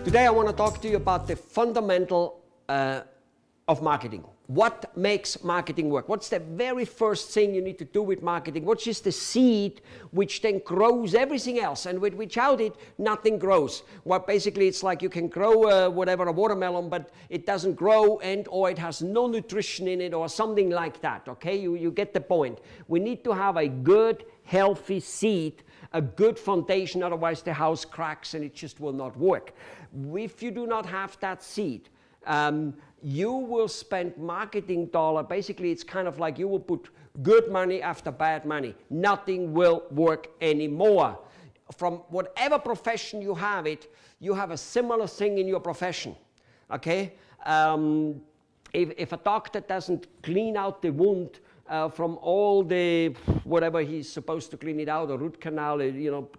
Today I want to talk to you about the fundamental of marketing. What makes marketing work? What's the very first thing you need to do with marketing? What is the seed which then grows everything else, and without it, nothing grows? Well, basically it's like you can grow a watermelon, but it doesn't grow or it has no nutrition in it or something like that, okay? You get the point. We need to have a good, healthy seed, a good foundation, otherwise the house cracks and it just will not work. If you do not have that seed, you will spend marketing dollar. Basically, it's kind of like you will put good money after bad money. Nothing will work anymore. From whatever profession you have a similar thing in your profession, okay? If a doctor doesn't clean out the wound from all the, whatever he's supposed to clean it out, a root canal,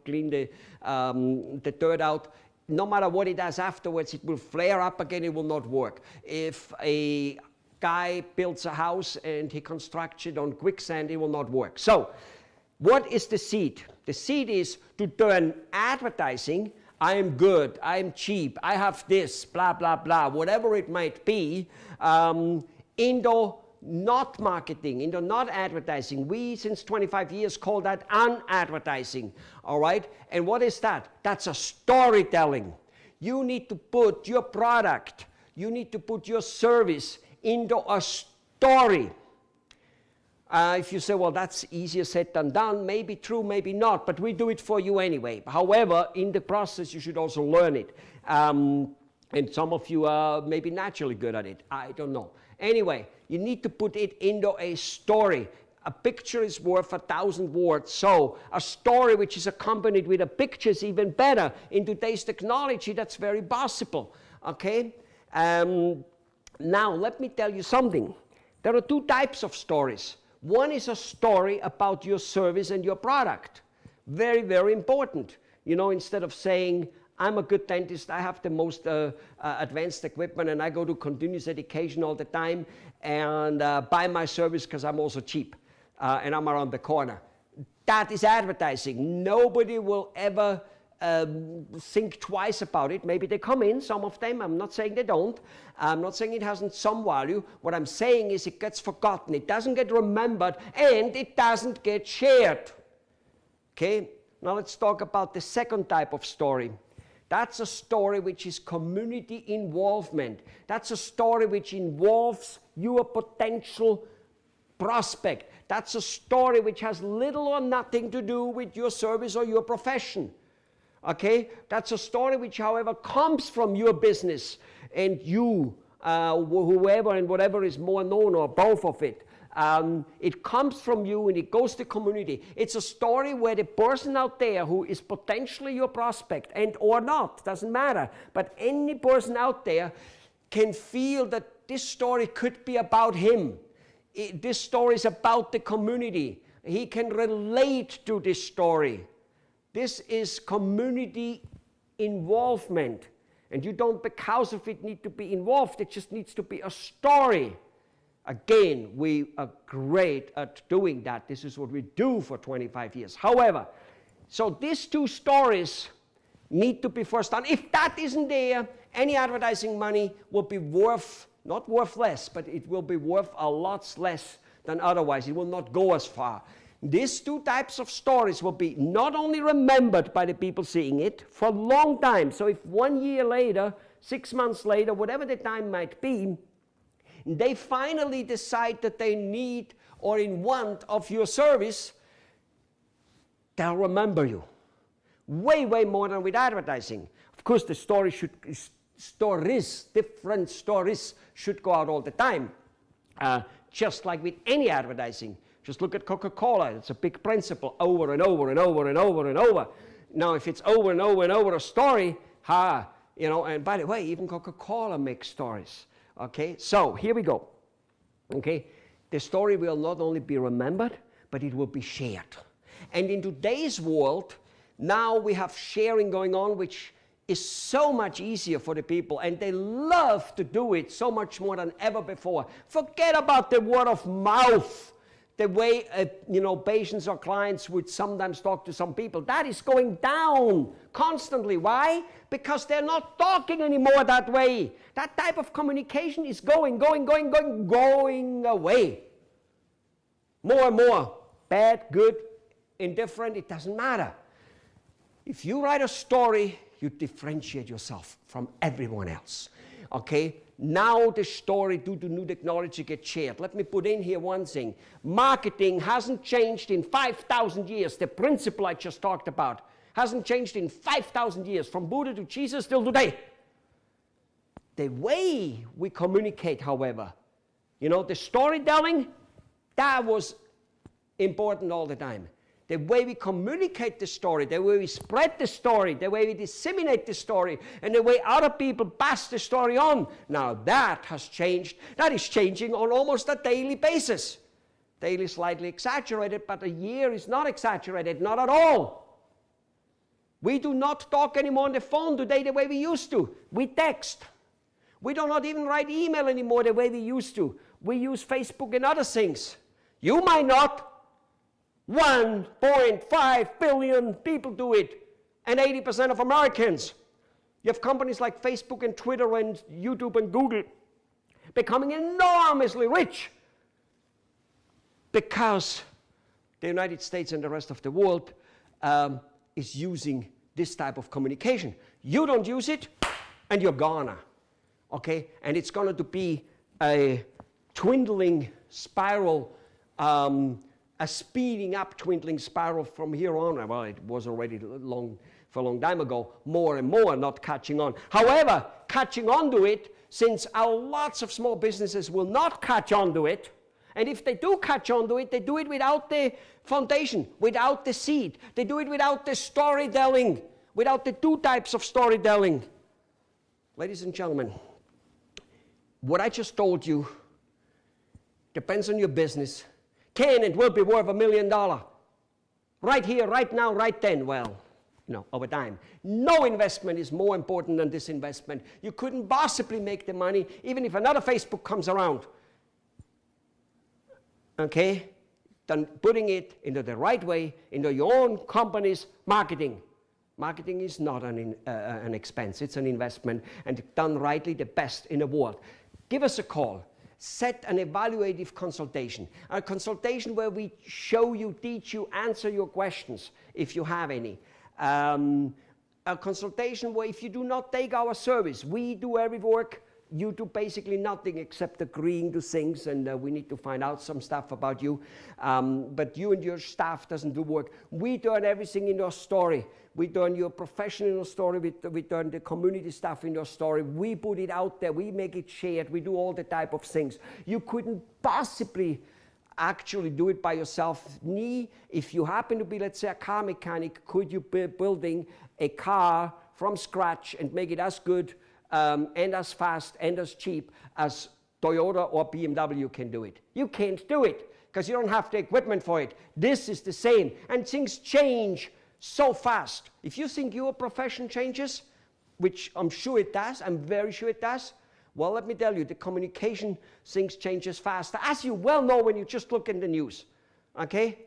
clean the dirt out, no matter what he does afterwards, it will flare up again, it will not work. If a guy builds a house and he constructs it on quicksand, it will not work. So, what is the seed? The seed is to turn advertising, I am good, I am cheap, I have this, blah, blah, blah, whatever it might be, into not marketing, into not advertising. We, since 25 years, call that unadvertising, all right? And what is that? That's a storytelling. You need to put your product, you need to put your service into a story. If you say, well, that's easier said than done, maybe true, maybe not, but we do it for you anyway. However, in the process, you should also learn it. And some of you are maybe naturally good at it. I don't know. Anyway, you need to put it into a story. A picture is worth 1,000 words. So a story which is accompanied with a picture is even better. In today's technology, that's very possible. Okay? Now, let me tell you something. There are two types of stories. One is a story about your service and your product. Very, very important. You know, instead of saying, I'm a good dentist, I have the most advanced equipment, and I go to continuous education all the time and buy my service because I'm also cheap and I'm around the corner. That is advertising. Nobody will ever think twice about it. Maybe they come in, some of them. I'm not saying they don't. I'm not saying it hasn't some value. What I'm saying is it gets forgotten. It doesn't get remembered, and it doesn't get shared. Okay? Now let's talk about the second type of story. That's a story which is community involvement. That's a story which involves your potential prospect. That's a story which has little or nothing to do with your service or your profession. Okay? That's a story which, however, comes from your business and you, whoever and whatever is more known, or both of it. It comes from you and it goes to community. It's a story where the person out there who is potentially your prospect and or not, doesn't matter, but any person out there can feel that this story could be about him. This story is about the community. He can relate to this story. This is community involvement. And you don't, because of it, need to be involved. It just needs to be a story. Again, we are great at doing that. This is what we do for 25 years. However, so these two stories need to be first done. If that isn't there, any advertising money will be worth, not worth less, but it will be worth a lot less than otherwise. It will not go as far. These two types of stories will be not only remembered by the people seeing it for a long time. So if 1 year later, 6 months later, whatever the time might be, they finally decide that they need or in want of your service, they'll remember you. Way, way more than with advertising. Of course, the story different stories should go out all the time. Just like with any advertising. Just look at Coca-Cola. It's a big principle, over and over and over and over and over. Now, if it's over and over and over a story, and by the way, even Coca-Cola makes stories. Okay, so here we go. Okay, the story will not only be remembered, but it will be shared. And in today's world, now we have sharing going on, which is so much easier for the people, and they love to do it so much more than ever before. Forget about the word of mouth. the way patients or clients would sometimes talk to some people. That is going down constantly. Why? Because they're not talking anymore that way. That type of communication is going away. More and more. Bad, good, indifferent, it doesn't matter. If you write a story, you differentiate yourself from everyone else. Okay? Now the story, due to new technology, gets shared. Let me put in here one thing. Marketing hasn't changed in 5,000 years. The principle I just talked about hasn't changed in 5,000 years, from Buddha to Jesus till today. The way we communicate, however, the storytelling, that was important all the time. The way we communicate the story, the way we spread the story, the way we disseminate the story, and the way other people pass the story on. Now that has changed. That is changing on almost a daily basis. Daily slightly exaggerated, but a year is not exaggerated, not at all. We do not talk anymore on the phone today the way we used to. We text. We do not even write email anymore the way we used to. We use Facebook and other things. You might not. 1.5 billion people do it, and 80% of Americans. You have companies like Facebook and Twitter and YouTube and Google becoming enormously rich because the United States and the rest of the world is using this type of communication. You don't use it, and you're gonna. Okay? And it's going to be a dwindling spiral, a speeding up dwindling spiral from here on. Well, it was already for a long time ago, more and more not catching on. However, catching on to it, since lots of small businesses will not catch on to it, and if they do catch on to it, they do it without the foundation, without the seed. They do it without the storytelling, without the two types of storytelling. Ladies and gentlemen, what I just told you depends on your business. Can and will be worth $1 million. Right here, right now, right then. Well, over time. No investment is more important than this investment. You couldn't possibly make the money even if another Facebook comes around. Okay? Then putting it into the right way, into your own company's marketing. Marketing is not an expense, it's an investment, and done rightly, the best in the world. Give us a call. Set an evaluative consultation. A consultation where we show you, teach you, answer your questions, if you have any. A consultation where if you do not take our service, we do every work, you do basically nothing except agreeing to things, and we need to find out some stuff about you. But you and your staff doesn't do work. We turn everything in your story. We turn your professional story, we turn the community stuff in your story. We put it out there, we make it shared, we do all the type of things. You couldn't possibly actually do it by yourself. If you happen to be, let's say, a car mechanic, could you be building a car from scratch and make it as good and as fast and as cheap as Toyota or BMW can do it? You can't do it because you don't have the equipment for it. This is the same, and things change so fast. If you think your profession changes, which I'm sure it does, I'm very sure it does, well, let me tell you, the communication things changes faster, as you well know when you just look in the news. Okay?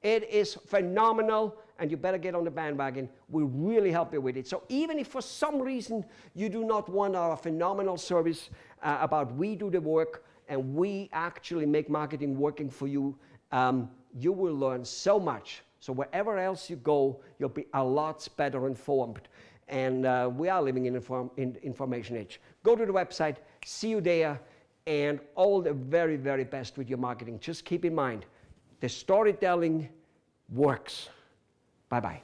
It is phenomenal, and you better get on the bandwagon. We'll really help you with it. So even if for some reason you do not want our phenomenal service about we do the work and we actually make marketing working for you, you will learn so much. So wherever else you go, you'll be a lot better informed. And we are living in information age. Go to the website, see you there, and all the very, very best with your marketing. Just keep in mind, the storytelling works. Bye-bye.